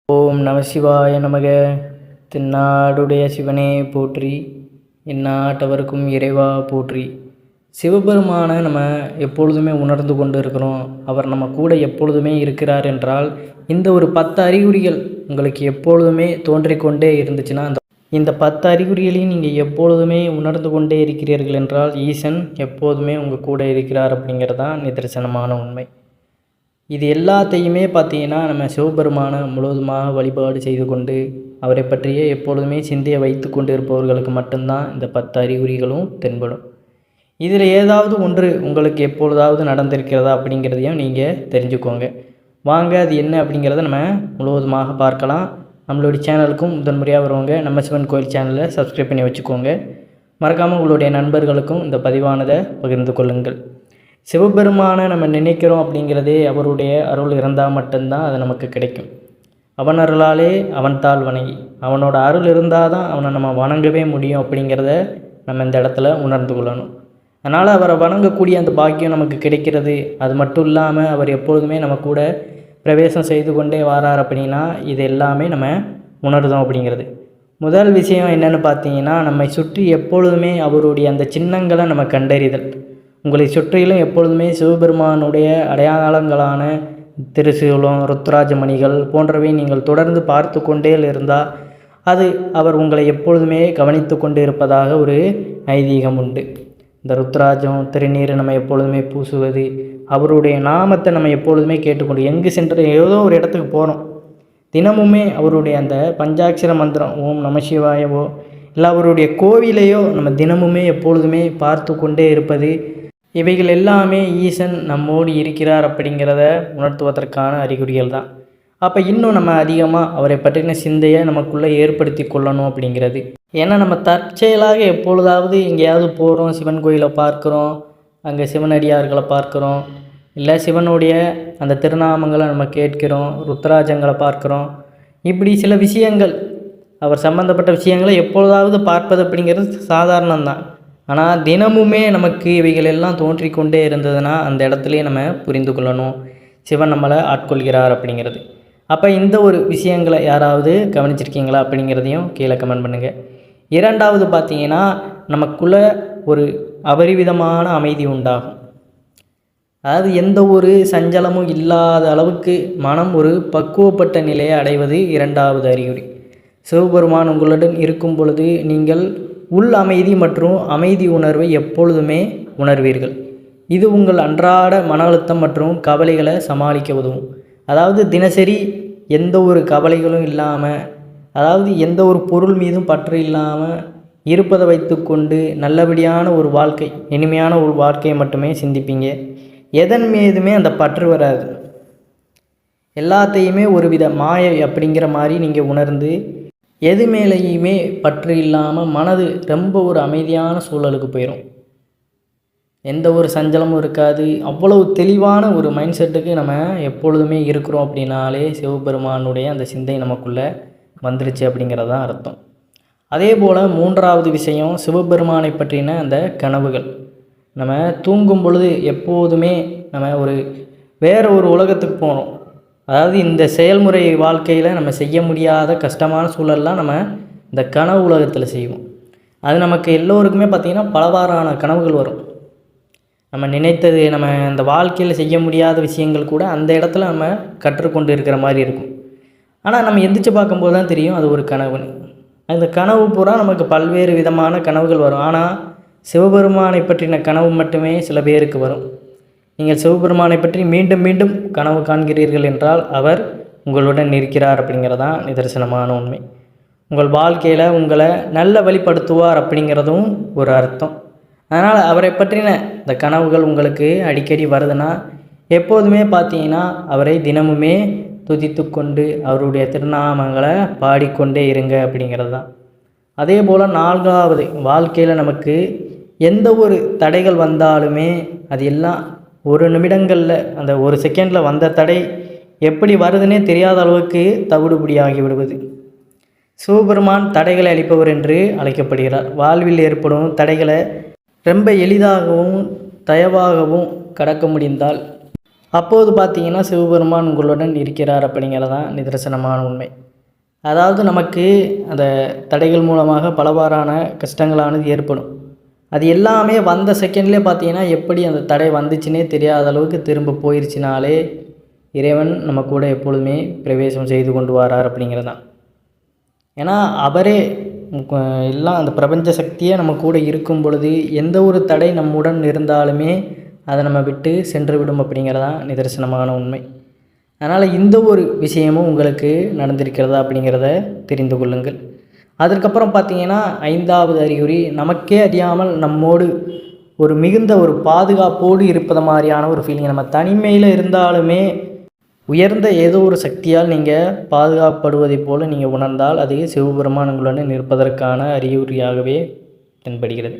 ஓம் நம சிவாய நமக. தென்னாடுடைய சிவனே போற்றி, எந்நாட்டவர்க்கும் இறைவா போற்றி. சிவபெருமானை நம்ம எப்பொழுதுமே உணர்ந்து கொண்டு இருக்கிறோம். அவர் நம்ம கூட எப்பொழுதுமே இருக்கிறார் என்றால் இந்த ஒரு 10 அறிகுறிகள் உங்களுக்கு எப்பொழுதுமே தோன்றிக்கொண்டே இருந்துச்சுன்னா, இந்த 10 அறிகுறிகளையும் நீங்கள் எப்பொழுதுமே உணர்ந்து கொண்டே இருக்கிறீர்கள் என்றால் ஈசன் எப்போதுமே உங்கள் கூட இருக்கிறார் அப்படிங்கிறது தான் நிதர்சனமான உண்மை. இது எல்லாத்தையுமே பார்த்தீங்கன்னா நம்ம சிவபெருமானை முழுவதுமாக வழிபாடு செய்து கொண்டு அவரை பற்றியே எப்பொழுதுமே சிந்தையை வைத்து கொண்டு இருப்பவர்களுக்கு மட்டும்தான் இந்த 10 அறிகுறிகளும் தென்படும். இதில் ஏதாவது ஒன்று உங்களுக்கு எப்பொழுதாவது நடந்திருக்கிறதா அப்படிங்கிறதையும் நீங்கள் தெரிஞ்சுக்கோங்க. வாங்க அது என்ன அப்படிங்கிறத நம்ம முழுவதுமாக பார்க்கலாம். நம்மளுடைய சேனலுக்கும் முதன்முறையாக வருவாங்க நம்ம சிவன் கோயில் சேனலை சப்ஸ்கிரைப் பண்ணி வச்சுக்கோங்க. மறக்காமல் உங்களுடைய நண்பர்களுக்கும் இந்த பதிவானதை பகிர்ந்து கொள்ளுங்கள். சிவபெருமானை நம்ம நினைக்கிறோம் அப்படிங்கிறதே அவருடைய அருள் இருந்தால் மட்டும்தான் அது நமக்கு கிடைக்கும். அவன் அருளாலே அவன் தாள் வணங்கி, அவனோட அருள் இருந்தால் தான் அவனை நம்ம வணங்கவே முடியும் அப்படிங்கிறத நம்ம இந்த இடத்துல உணர்ந்து கொள்ளணும். அதனால் அவரை வணங்கக்கூடிய அந்த பாக்கியம் நமக்கு கிடைக்கிறது. அது மட்டும் இல்லாமல் அவர் எப்பொழுதுமே நம்ம கூட பிரவேசம் செய்து கொண்டே வாரார் அப்படின்னா இது எல்லாமே நம்ம உணர்ந்தோம் அப்படிங்கிறது. முதல் விஷயம் என்னென்னு பார்த்தீங்கன்னா, நம்மை சுற்றி எப்பொழுதுமே அவருடைய அந்த சின்னங்களை நம்ம கண்டறிதல். உங்களை சுற்றிலும் எப்பொழுதுமே சிவபெருமானுடைய அடையாளங்களான திருசூலம், ருத்ராஜ மணிகள் போன்றவை நீங்கள் தொடர்ந்து பார்த்து கொண்டே இருந்தால் அது அவர் உங்களை எப்பொழுதுமே கவனித்து கொண்டு இருப்பதாக ஒரு ஐதீகம் உண்டு. இந்த ருத்ராஜம், திருநீர் நம்ம எப்பொழுதுமே பூசுவது, அவருடைய நாமத்தை நம்ம எப்பொழுதுமே கேட்டுக்கொண்டு எங்கு சென்று ஏதோ ஒரு இடத்துக்கு போகிறோம், தினமுமே அவருடைய அந்த பஞ்சாட்சர மந்திரம் ஓம் நம சிவாயவோ இல்லை அவருடைய கோவிலையோ நம்ம தினமுமே எப்பொழுதுமே பார்த்து கொண்டே இருப்பது, இவைகள் எல்லாமே ஈசன் நம்மோடு இருக்கிறார் அப்படிங்கிறத உணர்த்துவதற்கான அறிகுறிகள் தான். அப்போ இன்னும் நம்ம அதிகமாக அவரை பற்றின சிந்தையை நமக்குள்ளே ஏற்படுத்தி கொள்ளணும் அப்படிங்கிறது. ஏன்னா நம்ம தற்செயலாக எப்பொழுதாவது எங்கேயாவது போகிறோம், சிவன் கோயிலை பார்க்குறோம், அங்கே சிவனடியார்களை பார்க்குறோம், இல்லை சிவனுடைய அந்த திருநாமங்களை நம்ம கேட்கிறோம், ருத்ராஜங்களை பார்க்குறோம். இப்படி சில விஷயங்கள் அவர் சம்பந்தப்பட்ட விஷயங்களை எப்பொழுதாவது பார்ப்பது அப்படிங்கிறது சாதாரணம்தான். ஆனால் தினமுமே நமக்கு இவைகள் எல்லாம் தோன்றிக்கொண்டே இருந்ததுன்னா அந்த இடத்துலையே நம்ம புரிந்து கொள்ளணும் சிவன் நம்மளை ஆட்கொள்கிறார் அப்படிங்கிறது. அப்போ இந்த ஒரு விஷயங்களை யாராவது கவனிச்சிருக்கீங்களா அப்படிங்கிறதையும் கீழே கமெண்ட் பண்ணுங்கள். இரண்டாவது பார்த்தீங்கன்னா, நமக்குள்ளே ஒரு அபரிவிதமான அமைதி உண்டாகும். அதாவது எந்த ஒரு சஞ்சலமும் இல்லாத அளவுக்கு மனம் ஒரு பக்குவப்பட்ட நிலையை அடைவது இரண்டாவது அறிகுறி. சிவபெருமான் உங்களுடன் இருக்கும் பொழுது நீங்கள் உள் அமைதி மற்றும் அமைதி உணர்வை எப்பொழுதுமே உணர்வீர்கள். இது உங்கள் அன்றாட மன அழுத்தம் மற்றும் கவலைகளை சமாளிக்க உதவும். அதாவது தினசரி எந்த ஒரு கவலைகளும் இல்லாமல், அதாவது எந்த ஒரு பொருள் மீதும் பற்று இல்லாமல் இருப்பதை வைத்து கொண்டு நல்லபடியான ஒரு வாழ்க்கை, இனிமையான ஒரு வாழ்க்கையை மட்டுமே சிந்திப்பீங்க. எதன் மீதுமே அந்த பற்று வராது. எல்லாத்தையுமே ஒரு வித மாயை அப்படிங்கிற மாதிரி நீங்கள் உணர்ந்து எது மேலேயுமே பற்று இல்லாமல் மனது ரொம்ப ஒரு அமைதியான சூழலுக்கு போயிடும். எந்த ஒரு சஞ்சலமும் இருக்காது. அவ்வளவு தெளிவான ஒரு மைண்ட் செட்டுக்கு நம்ம எப்பொழுதுமே இருக்கிறோம் அப்படின்னாலே சிவபெருமானுடைய அந்த சிந்தை நமக்குள்ளே வந்துருச்சு அப்படிங்கிறது தான் அர்த்தம். அதே போல் மூன்றாவது விஷயம் சிவபெருமானை பற்றின அந்த கனவுகள். நம்ம தூங்கும் பொழுது எப்போதுமே நம்ம வேறு ஒரு உலகத்துக்கு போகிறோம். அதாவது இந்த செயல்முறை வாழ்க்கையில் நம்ம செய்ய முடியாத கஷ்டமான சூழல்லாம் நம்ம இந்த கனவு உலகத்தில் செய்வோம். அது நமக்கு எல்லோருக்குமே பார்த்திங்கன்னா பலவாறான கனவுகள் வரும். நம்ம நினைத்தது நம்ம இந்த வாழ்க்கையில் செய்ய முடியாத விஷயங்கள் கூட அந்த இடத்துல நம்ம கற்றுக்கொண்டு இருக்கிற மாதிரி இருக்கும். ஆனால் நம்ம எந்திரிச்சு பார்க்கும்போது தான் தெரியும் அது ஒரு கனவுன்னு. அந்த கனவு பூரா நமக்கு பல்வேறு விதமான கனவுகள் வரும். ஆனால் சிவபெருமானை பற்றின கனவு மட்டுமே சில பேருக்கு வரும். நீங்கள் சிவபெருமானை பற்றி மீண்டும் மீண்டும் கனவு காண்கிறீர்கள் என்றால் அவர் உங்களுடன் இருக்கிறார் அப்படிங்கிறதான் நிதர்சனமான உண்மை. உங்கள் வாழ்க்கையில் உங்களை நல்ல வழிப்படுத்துவார் அப்படிங்கிறதும் ஒரு அர்த்தம். அதனால் அவரை பற்றின இந்த கனவுகள் உங்களுக்கு அடிக்கடி வருதுன்னா எப்போதுமே பார்த்தீங்கன்னா அவரை தினமுமே துதித்து கொண்டு அவருடைய திருநாமங்களை பாடிக்கொண்டே இருங்க அப்படிங்கிறது தான். அதே போல் நான்காவது, வாழ்க்கையில் நமக்கு எந்த ஒரு தடைகள் வந்தாலுமே அது எல்லாம் ஒரு நிமிடங்களில் அந்த ஒரு செகண்டில் வந்த தடை எப்படி வருதுன்னே தெரியாத அளவுக்கு தவிடுபடியாகி விடுவது. சிவபெருமான் தடைகளை அளிப்பவர் என்று அழைக்கப்படுகிறார். வாழ்வில் ஏற்படும் தடைகளை ரொம்ப எளிதாகவும் தயவாகவும் கடக்க முடிந்தால் அப்போது பார்த்தீங்கன்னா சிவபெருமான் உங்களுடன் இருக்கிறார் அப்படிங்கிறது தான் நிதர்சனமான உண்மை. அதாவது நமக்கு அந்த தடைகள் மூலமாக பலவாறான கஷ்டங்களானது ஏற்படும். அது எல்லாமே வந்த செகண்ட்லேயே பார்த்தீங்கன்னா எப்படி அந்த தடை வந்துச்சுன்னே தெரியாத அளவுக்கு திரும்ப போயிடுச்சுனாலே இறைவன் நம்ம கூட எப்பொழுதுமே பிரவேசம் செய்து கொண்டு வரார் அப்படிங்கிறது தான். ஏன்னா அவரே எல்லாம் அந்த பிரபஞ்ச சக்தியே நம்ம கூட இருக்கும் பொழுது எந்த ஒரு தடை நம்முடன் இருந்தாலுமே அதை நம்ம விட்டு சென்று விடும் அப்படிங்கிறதான் நிதர்சனமான உண்மை. அதனால் இந்த ஒரு விஷயமும் உங்களுக்கு நடந்திருக்கிறதா அப்படிங்கிறத தெரிந்து கொள்ளுங்கள். அதற்கப்புறம் பார்த்தீங்கன்னா 5வது அறிகுறி, நமக்கே அறியாமல் நம்மோடு ஒரு மிகுந்த ஒரு பாதுகாப்போடு இருப்பது மாதிரியான ஒரு ஃபீலிங். நம்ம தனிமையில் இருந்தாலுமே உயர்ந்த ஏதோ ஒரு சக்தியால் நீங்கள் பாதுகாப்படுவதைப் போல் நீங்கள் உணர்ந்தால் அது சிவபெருமான் உங்களுடன் நிற்பதற்கான அறிகுறியாகவே தென்படுகிறது.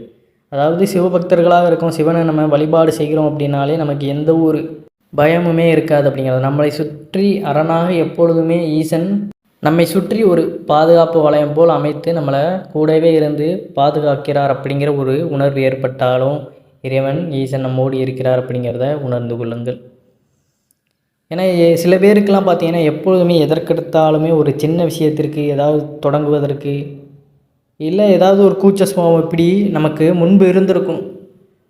அதாவது சிவபக்தர்களாக இருக்கும் சிவனை நம்ம வழிபாடு செய்கிறோம் அப்படின்னாலே நமக்கு எந்த ஒரு பயமுமே இருக்காது அப்படிங்கிறது. நம்மளை சுற்றி அரணாக எப்பொழுதுமே ஈசன் நம்மை சுற்றி ஒரு பாதுகாப்பு வளையம் போல் அமைத்து நம்மளை கூடவே இருந்து பாதுகாக்கிறார் அப்படிங்கிற ஒரு உணர்வு ஏற்பட்டாலும் இறைவன் ஈசன் நம்மோடு இருக்கிறார் அப்படிங்கிறத உணர்ந்து கொள்ளுங்கள். ஏன்னா சில பேருக்கெல்லாம் பார்த்தீங்கன்னா எப்பொழுதுமே எதற்கெடுத்தாலுமே ஒரு சின்ன விஷயத்திற்கு ஏதாவது தொடங்குவதற்கு இல்லை ஏதாவது ஒரு கூச்ச சுபாவம் இப்படி நமக்கு முன்பு இருந்திருக்கும்.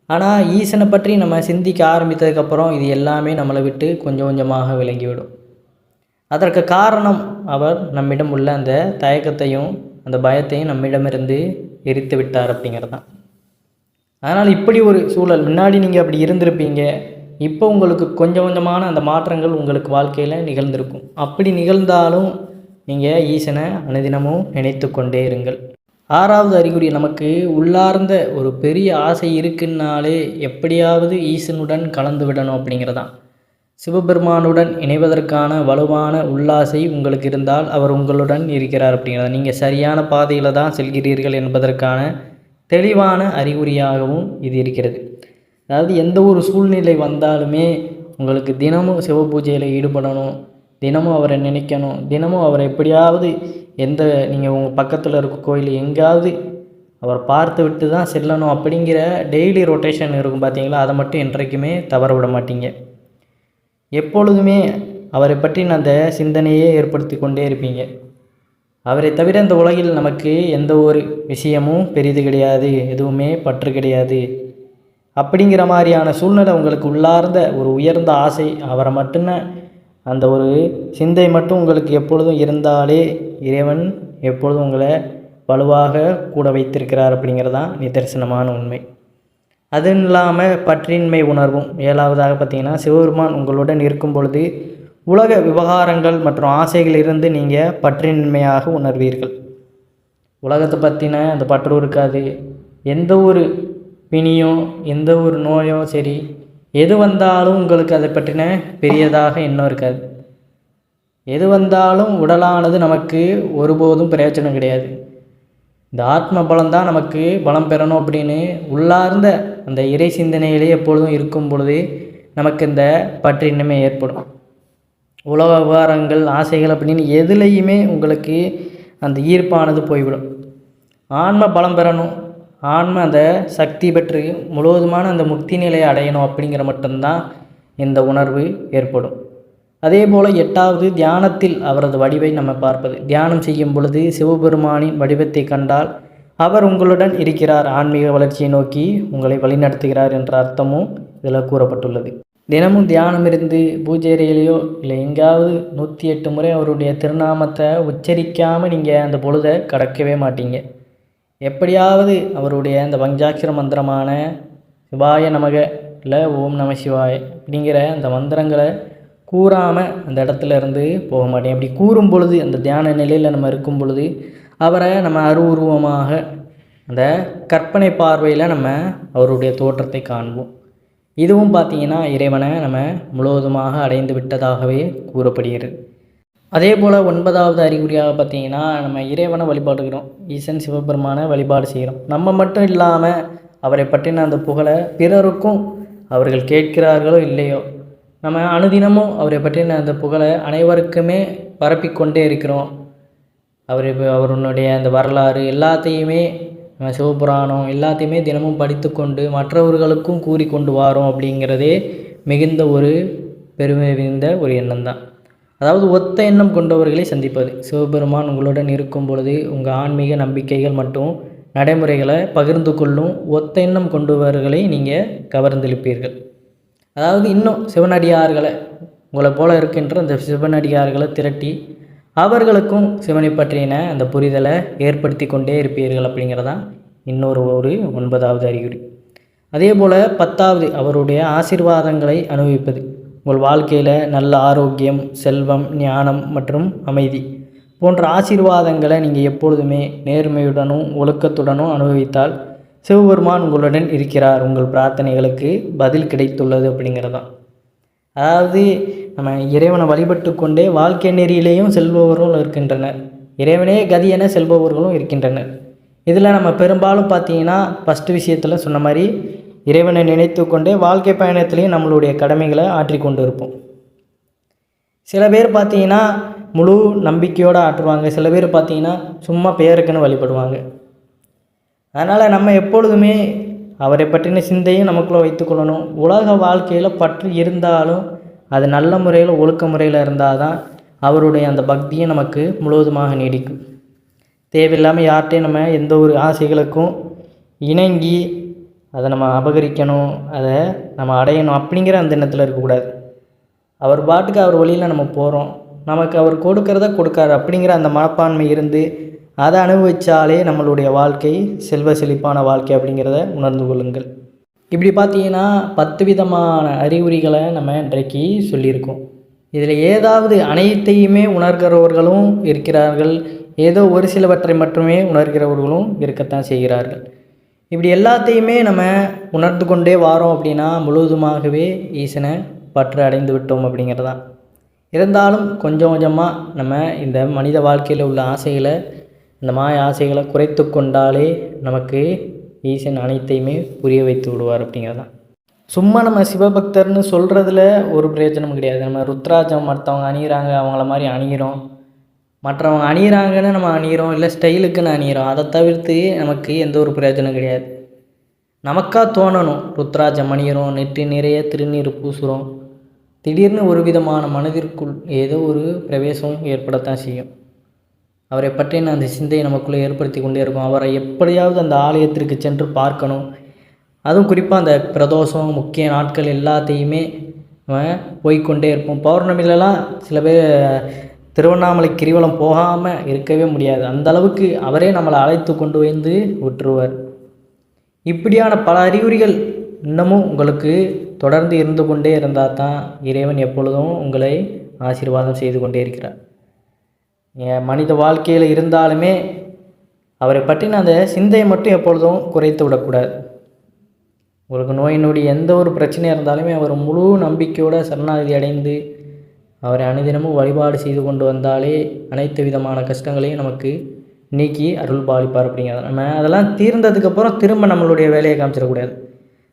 ஆனால் ஈசனை பற்றி நம்ம சிந்திக்க ஆரம்பித்ததுக்கப்புறம் இது எல்லாமே நம்மளை விட்டு கொஞ்சம் கொஞ்சமாக விலகிவிடும். அதற்கு காரணம் அவர் நம்மிடம் உள்ள அந்த தயக்கத்தையும் அந்த பயத்தையும் நம்மிடமிருந்து எரித்து விட்டார் அப்படிங்கிறது தான். அதனால் இப்படி ஒரு சூழல் முன்னாடி நீங்கள் அப்படி இருந்திருப்பீங்க, இப்போ உங்களுக்கு கொஞ்சம் கொஞ்சமான அந்த மாற்றங்கள் உங்களுக்கு வாழ்க்கையில் நிகழ்ந்திருக்கும். அப்படி நிகழ்ந்தாலும் நீங்கள் ஈசனை அனுதினமும் நினைத்து கொண்டே இருங்கள். 6வது அறிகுறி, நமக்கு உள்ளார்ந்த ஒரு பெரிய ஆசை இருக்குன்னாலே எப்படியாவது ஈசனுடன் கலந்து விடணும் அப்படிங்கிறதான். சிவபெருமானுடன் இணைவதற்கான வலுவான உள்ளாசை உங்களுக்கு இருந்தால் அவர் உங்களுடன் இருக்கிறார் அப்படிங்கிறத நீங்கள் சரியான பாதையில் தான் செல்கிறீர்கள் என்பதற்கான தெளிவான அறிகுறியாகவும் இது இருக்கிறது. அதாவது எந்த ஒரு சூழ்நிலை வந்தாலுமே உங்களுக்கு தினமும் சிவ பூஜையில் ஈடுபடணும், தினமும் அவரை நினைக்கணும், தினமும் அவரை எப்படியாவது நீங்கள் உங்கள் பக்கத்தில் இருக்க கோயில் எங்கேயாவது அவர் பார்த்து விட்டு தான் செல்லணும் அப்படிங்கிற டெய்லி ரொட்டேஷன் இருக்கும் பார்த்தீங்களா, அதை மட்டும் என்றைக்குமே தவற விட மாட்டீங்க. எப்பொழுதுமே அவரை பற்றின அந்த சிந்தனையே ஏற்படுத்தி கொண்டே இருப்பீங்க. அவரை தவிர இந்த உலகில் நமக்கு எந்த ஒரு விஷயமும் பெரிது கிடையாது, எதுவுமே பற்று கிடையாது அப்படிங்கிற மாதிரியான சூழ்நிலை உங்களுக்கு உள்ளார்ந்த ஒரு உயர்ந்த ஆசை, அவரை மட்டும்தான் அந்த ஒரு சிந்தை மட்டும் உங்களுக்கு எப்பொழுதும் இருந்தாலே இறைவன் எப்பொழுதும் உங்களை வலுவாக கூட வைத்திருக்கிறார் அப்படிங்கிறது தான் நிதர்சனமான உண்மை. அதுவும் இல்லாமல் பற்றின்மை உணர்வும் 7வதாக பார்த்தீங்கன்னா சிவபெருமான் உங்களுடன் இருக்கும் பொழுது உலக விவகாரங்கள் மற்றும் ஆசைகளிலிருந்து நீங்கள் பற்றின்மையாக உணர்வீர்கள். உலகத்தை பற்றின அந்த பற்று இருக்காது. எந்த ஒரு பிணியோ எந்த ஒரு நோயோ சரி எது வந்தாலும் உங்களுக்கு அதை பற்றின பெரியதாக எண்ணம் இருக்காது. எது வந்தாலும் உடலானது நமக்கு ஒருபோதும் பிரயோஜனம் கிடையாது. இந்த ஆத்ம பலம்தான் நமக்கு பலம் பெறணும் அப்படின்னு உள்ளார்ந்த அந்த இறை சிந்தனையிலே எப்பொழுதும் இருக்கும் பொழுது நமக்கு இந்த பற்றின்மை ஏற்படும். உலக விவகாரங்கள் ஆசைகள் அப்படின்னு எதுலேயுமே உங்களுக்கு அந்த ஈர்ப்பானது போய்விடும். ஆன்ம பலம் பெறணும், ஆன்ம அந்த சக்தி பெற்று முழுவதுமான அந்த முக்தி நிலையை அடையணும் அப்படிங்கிற மட்டும்தான் இந்த உணர்வு ஏற்படும். அதே போல் 8வது தியானத்தில் அவரது வடிவை நம்ம பார்ப்பது. தியானம் செய்யும் பொழுது சிவபெருமானின் வடிவத்தை கண்டால் அவர் உங்களுடன் இருக்கிறார், ஆன்மீக வளர்ச்சியை நோக்கி உங்களை வழிநடத்துகிறார் என்ற அர்த்தமும் இதில் கூறப்பட்டுள்ளது. தினமும் தியானம் இருந்து பூஜை அறையிலையோ இல்லை எங்காவது 108 முறை அவருடைய திருநாமத்தை உச்சரிக்காமல் நீங்கள் அந்த பொழுதை கடக்கவே மாட்டீங்க. எப்படியாவது அவருடைய அந்த பஞ்சாட்சர மந்திரமான சிவாய நமக இல்லை ஓம் நம சிவாய அப்படிங்கிற அந்த மந்திரங்களை கூறாமல் அந்த இடத்துல இருந்து போக மாட்டேன். அப்படி கூறும் பொழுது அந்த தியான நிலையில் நம்ம இருக்கும் பொழுது அவரை நம்ம அருவுருவமாக அந்த கற்பனை பார்வையில் நம்ம அவருடைய தோற்றத்தை காண்போம். இதுவும் பார்த்திங்கன்னா இறைவனை நம்ம முழுவதுமாக அடைந்து விட்டதாகவே கூறப்படுகிறது. அதே போல் 9வது அறிகுறியாக பார்த்திங்கன்னா நம்ம இறைவனை வழிபாடுகிறோம், ஈசன் சிவபெருமானை வழிபாடு செய்கிறோம். நம்ம மட்டும் இல்லாமல் அவரை பற்றின அந்த புகழை பிறருக்கும் அவர்கள் கேட்கிறார்களோ இல்லையோ நம்ம அனுதினமும் அவரை பற்றின அந்த புகழை அனைவருக்குமே பரப்பிக்கொண்டே இருக்கிறோம். அவருடைய அந்த வரலாறு எல்லாத்தையுமே நம்ம சிவபுராணம் எல்லாத்தையுமே தினமும் படித்து கொண்டு மற்றவர்களுக்கும் கூறிக்கொண்டு வாரோம் அப்படிங்கிறதே மிகுந்த ஒரு பெருமை விரிந்த ஒரு எண்ணம் தான். அதாவது ஒத்த எண்ணம் கொண்டவர்களை சந்திப்பது. சிவபெருமான் உங்களுடன் இருக்கும் பொழுது உங்கள் ஆன்மீக நம்பிக்கைகள் மற்றும் நடைமுறைகளை பகிர்ந்து கொள்ளும் ஒத்த எண்ணம் கொண்டவர்களை நீங்கள் கவர்ந்தெழுப்பீர்கள். அதாவது இன்னும் சிவனடியார்களை உங்களை போல இருக்கின்ற அந்த சிவனடியார்களை திரட்டி அவர்களுக்கும் சிவனை பற்றின அந்த புரிதலை ஏற்படுத்தி கொண்டே இருப்பீர்கள் அப்படிங்கிறதான் இன்னொரு 9வது அறிகுறி. அதே போல் 10வது அவருடைய ஆசீர்வாதங்களை அனுபவிப்பது. உங்கள் வாழ்க்கையில் நல்ல ஆரோக்கியம், செல்வம், ஞானம் மற்றும் அமைதி போன்ற ஆசீர்வாதங்களை நீங்கள் எப்பொழுதுமே நேர்மையுடனும் ஒழுக்கத்துடனும் அனுபவித்தால் சிவபெருமான் உங்களுடன் இருக்கிறார், உங்கள் பிரார்த்தனைகளுக்கு பதில் கிடைத்துள்ளது அப்படிங்கிறதான். அதாவது நம்ம இறைவனை வழிபட்டு கொண்டே வாழ்க்கை நெறியிலேயும் செல்பவர்களும் இருக்கின்றனர், இறைவனே கதி என செல்பவர்களும் இருக்கின்றனர். இதில் நம்ம பெரும்பாலும் பார்த்திங்கன்னா ஃபஸ்ட்டு விஷயத்தில் சொன்ன மாதிரி இறைவனை நினைத்து கொண்டே வாழ்க்கை பயணத்திலையும் நம்மளுடைய கடமைகளை ஆற்றி கொண்டு இருப்போம். சில பேர் பார்த்திங்கன்னா முழு நம்பிக்கையோடு ஆற்றுவாங்க, சில பேர் பார்த்திங்கன்னா சும்மா பேருக்குன்னு வழிபடுவாங்க. அதனால் நம்ம எப்பொழுதுமே அவரை பற்றின சிந்தையும் நமக்குள்ளே வைத்துக்கொள்ளணும். உலக வாழ்க்கையில் பற்று இருந்தாலும் அது நல்ல முறையில் ஒழுக்க முறையில் இருந்தால் தான் அவருடைய அந்த பக்தியும் நமக்கு முழுவதுமாக நீடிக்கும். தேவையில்லாமல் யார்கிட்டையும் நம்ம எந்த ஒரு ஆசைகளுக்கும் இணங்கி அதை நம்ம அபகரிக்கணும், அதை நம்ம அடையணும் அப்படிங்கிற அந்த எண்ணத்தில் இருக்கக்கூடாது. அவர் பாட்டுக்கு அவர் வழியில் நம்ம போகிறோம், நமக்கு அவர் கொடுக்கறத கொடுக்காரு அப்படிங்கிற அந்த மனப்பான்மை இருந்து அதை அனுபவித்தாலே நம்மளுடைய வாழ்க்கை செல்வ செழிப்பான வாழ்க்கை அப்படிங்கிறத உணர்ந்து கொள்ளுங்கள். இப்படி பார்த்தீங்கன்னா 10 விதமான அறிகுறிகளை நம்ம இன்றைக்கு சொல்லியிருக்கோம். இதில் ஏதாவது அனைத்தையுமே உணர்கிறவர்களும் இருக்கிறார்கள், ஏதோ ஒரு சிலவற்றை மட்டுமே உணர்கிறவர்களும் இருக்கத்தான் செய்கிறார்கள். இப்படி எல்லாத்தையுமே நம்ம உணர்ந்து கொண்டே வாரோம் அப்படின்னா முழுவதுமாகவே ஈசனை பற்று அடைந்து விட்டோம் அப்படிங்கிறதான். இருந்தாலும் கொஞ்சம் கொஞ்சமாக நம்ம இந்த மனித வாழ்க்கையில் உள்ள ஆசைகளை, இந்த மாய ஆசைகளை குறைத்து கொண்டாலே நமக்கு ஈசன் அனைத்தையுமே புரிய வைத்து விடுவார் அப்படிங்கிறதான். சும்மா நம்ம சிவபக்தர்னு சொல்கிறதுல ஒரு பிரயோஜனம் கிடையாது. நம்ம ருத்ராஜம் மற்றவங்க அணிகிறாங்க அவங்கள மாதிரி அணிகிறோம், மற்றவங்க அணிகிறாங்கன்னு நம்ம அணிகிறோம், இல்லை ஸ்டைலுக்குன்னு அணிகிறோம். அதை தவிர்த்து நமக்கு எந்த ஒரு பிரயோஜனம் கிடையாது. நமக்காக தோணணும், ருத்ராஜம் அணிகிறோம், நெற்றி நிறைய திருநீர் பூசுகிறோம், திடீர்னு ஒரு விதமான மனதிற்குள் ஏதோ ஒரு பிரவேசம் ஏற்படத்தான் செய்யும். அவரை பற்றின அந்த சிந்தையை நமக்குள்ளே ஏற்படுத்தி கொண்டே இருக்கும். அவரை எப்படியாவது அந்த ஆலயத்திற்கு சென்று பார்க்கணும். அதுவும் குறிப்பாக அந்த பிரதோஷம் முக்கிய நாட்கள் எல்லாத்தையுமே நம்ம போய்கொண்டே இருப்போம். பௌர்ணமிலலாம் சில பேர் திருவண்ணாமலை கிரிவலம் போகாமல் இருக்கவே முடியாது, அந்த அளவுக்கு அவரே நம்மளை அழைத்து கொண்டு வந்து விட்டுருவார். இப்படியான பல அறிகுறிகள் இன்னமும் உங்களுக்கு தொடர்ந்து இருந்து கொண்டே இருந்தால் தான் இறைவன் எப்பொழுதும் உங்களை ஆசீர்வாதம் செய்து கொண்டே இருக்கிறார். மனித வாழ்க்கையில் இருந்தாலுமே அவரை பற்றின அந்த சிந்தையை மட்டும் எப்பொழுதும் குறைத்து விடக்கூடாது. உங்களுக்கு நோய் நொடி எந்த ஒரு பிரச்சனையாக இருந்தாலுமே அவர் முழு நம்பிக்கையோடு சரணாகதி அடைந்து அவரை அனுதினமும் வழிபாடு செய்து கொண்டு வந்தாலே அனைத்து விதமான கஷ்டங்களையும் நமக்கு நீக்கி அருள் பாலிப்பார் அப்படிங்கிறது. நம்ம அதெல்லாம் தீர்ந்ததுக்கப்புறம் திரும்ப நம்மளுடைய வேலையை காமிச்சிடக்கூடாது.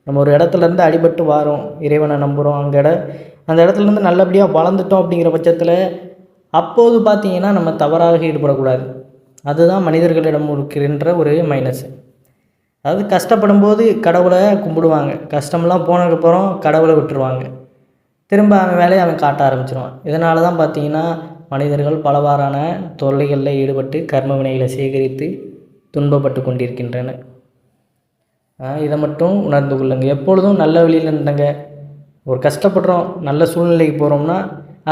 நம்ம ஒரு இடத்துலேருந்து அடிபட்டு வாரோம், இறைவனை நம்புகிறோம், அந்த இடத்துலேருந்து நல்லபடியாக வளர்ந்துட்டோம் அப்படிங்கிற பட்சத்தில் அப்போது பார்த்திங்கன்னா நம்ம தவறாக ஈடுபடக்கூடாது. அதுதான் மனிதர்களிடம் இருக்கின்ற ஒரு மைனஸ். அதாவது கஷ்டப்படும் போது கடவுளை கும்பிடுவாங்க, கஷ்டம்லாம் போனதுக்கப்புறம் கடவுளை விட்டுருவாங்க, திரும்ப அவன் வேலையை அவன் காட்ட ஆரம்பிச்சிடுவான். இதனால தான் பார்த்திங்கன்னா மனிதர்கள் பலவாறான தொல்லைகளில் ஈடுபட்டு கர்ம வினைகளை சேகரித்து துன்பப்பட்டு கொண்டிருக்கின்றனர். இதை மட்டும் உணர்ந்து கொள்ளுங்கள். எப்பொழுதும் நல்ல வழியில் இருந்தங்க. ஒரு கஷ்டப்படுறோம், நல்ல சூழ்நிலைக்கு போகிறோம்னா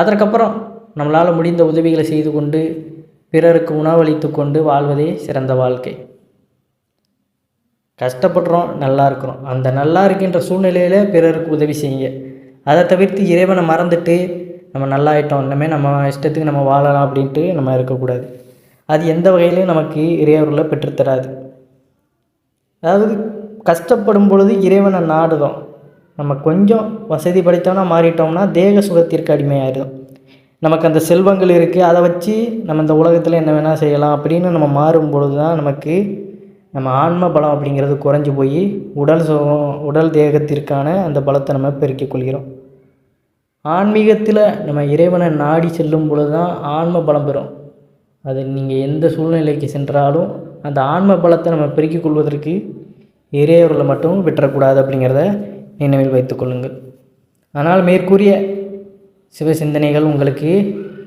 அதற்கப்புறம் நம்மளால் முடிந்த உதவிகளை செய்து கொண்டு பிறருக்கு உணவளித்து கொண்டு வாழ்வதே சிறந்த வாழ்க்கை. கஷ்டப்படுறோம், நல்லா இருக்கிறோம், அந்த நல்லா இருக்கின்ற சூழ்நிலையில் பிறருக்கு உதவி செய்யுங்க. அதை தவிர்த்து இறைவனை மறந்துட்டு நம்ம நல்லாயிட்டோம், இனிமேல் நம்ம இஷ்டத்துக்கு நம்ம வாழலாம் அப்படின்ட்டு நம்ம இருக்கக்கூடாது. அது எந்த வகையிலையும் நமக்கு இறைவர்களை பெற்றுத்தராது. அதாவது கஷ்டப்படும் பொழுது இறைவனை நாடுதோம், நம்ம கொஞ்சம் வசதி படைத்தோம்னா மாறிட்டோம்னா தேக சுகத்திற்கு அடிமையாயிடும். நமக்கு அந்த செல்வங்கள் இருக்குது, அதை வச்சு நம்ம இந்த உலகத்தில் என்ன வேணால் செய்யலாம் அப்படின்னு நம்ம மாறும் பொழுது தான் நமக்கு நம்ம ஆன்ம பலம் அப்படிங்கிறது குறைஞ்சி போய் உடல் சுகம், உடல் தேகத்திற்கான அந்த பலத்தை நம்ம பெருக்கிக் கொள்கிறோம். ஆன்மீகத்தில் நம்ம இறைவனை நாடி செல்லும் பொழுது தான் ஆன்ம பலம் பெறும். அது நீங்கள் எந்த சூழ்நிலைக்கு சென்றாலும் அந்த ஆன்ம பலத்தை நம்ம பெருக்கிக் கொள்வதற்கு இறையவர்களை மட்டும் விட்டுறக்கூடாது அப்படிங்கிறத நினைவில் வைத்துக்கொள்ளுங்கள். ஆனால் மேற்கூறிய சிவ சிந்தனைகள் உங்களுக்கு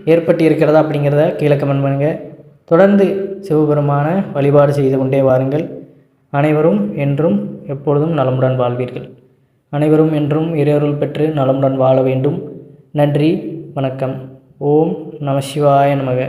ஏற்பட்டு இருக்கிறதா அப்படிங்கிறத கீழே கமெண்ட் பண்ணுங்கள். தொடர்ந்து சிவபெருமான வழிபாடு செய்து கொண்டே வாருங்கள். அனைவரும் என்றும் எப்பொழுதும் நலமுடன் வாழ்வீர்கள். அனைவரும் என்றும் இறையருள் பெற்று நலமுடன் வாழ வேண்டும். நன்றி, வணக்கம். ஓம் நம சிவாய நமக.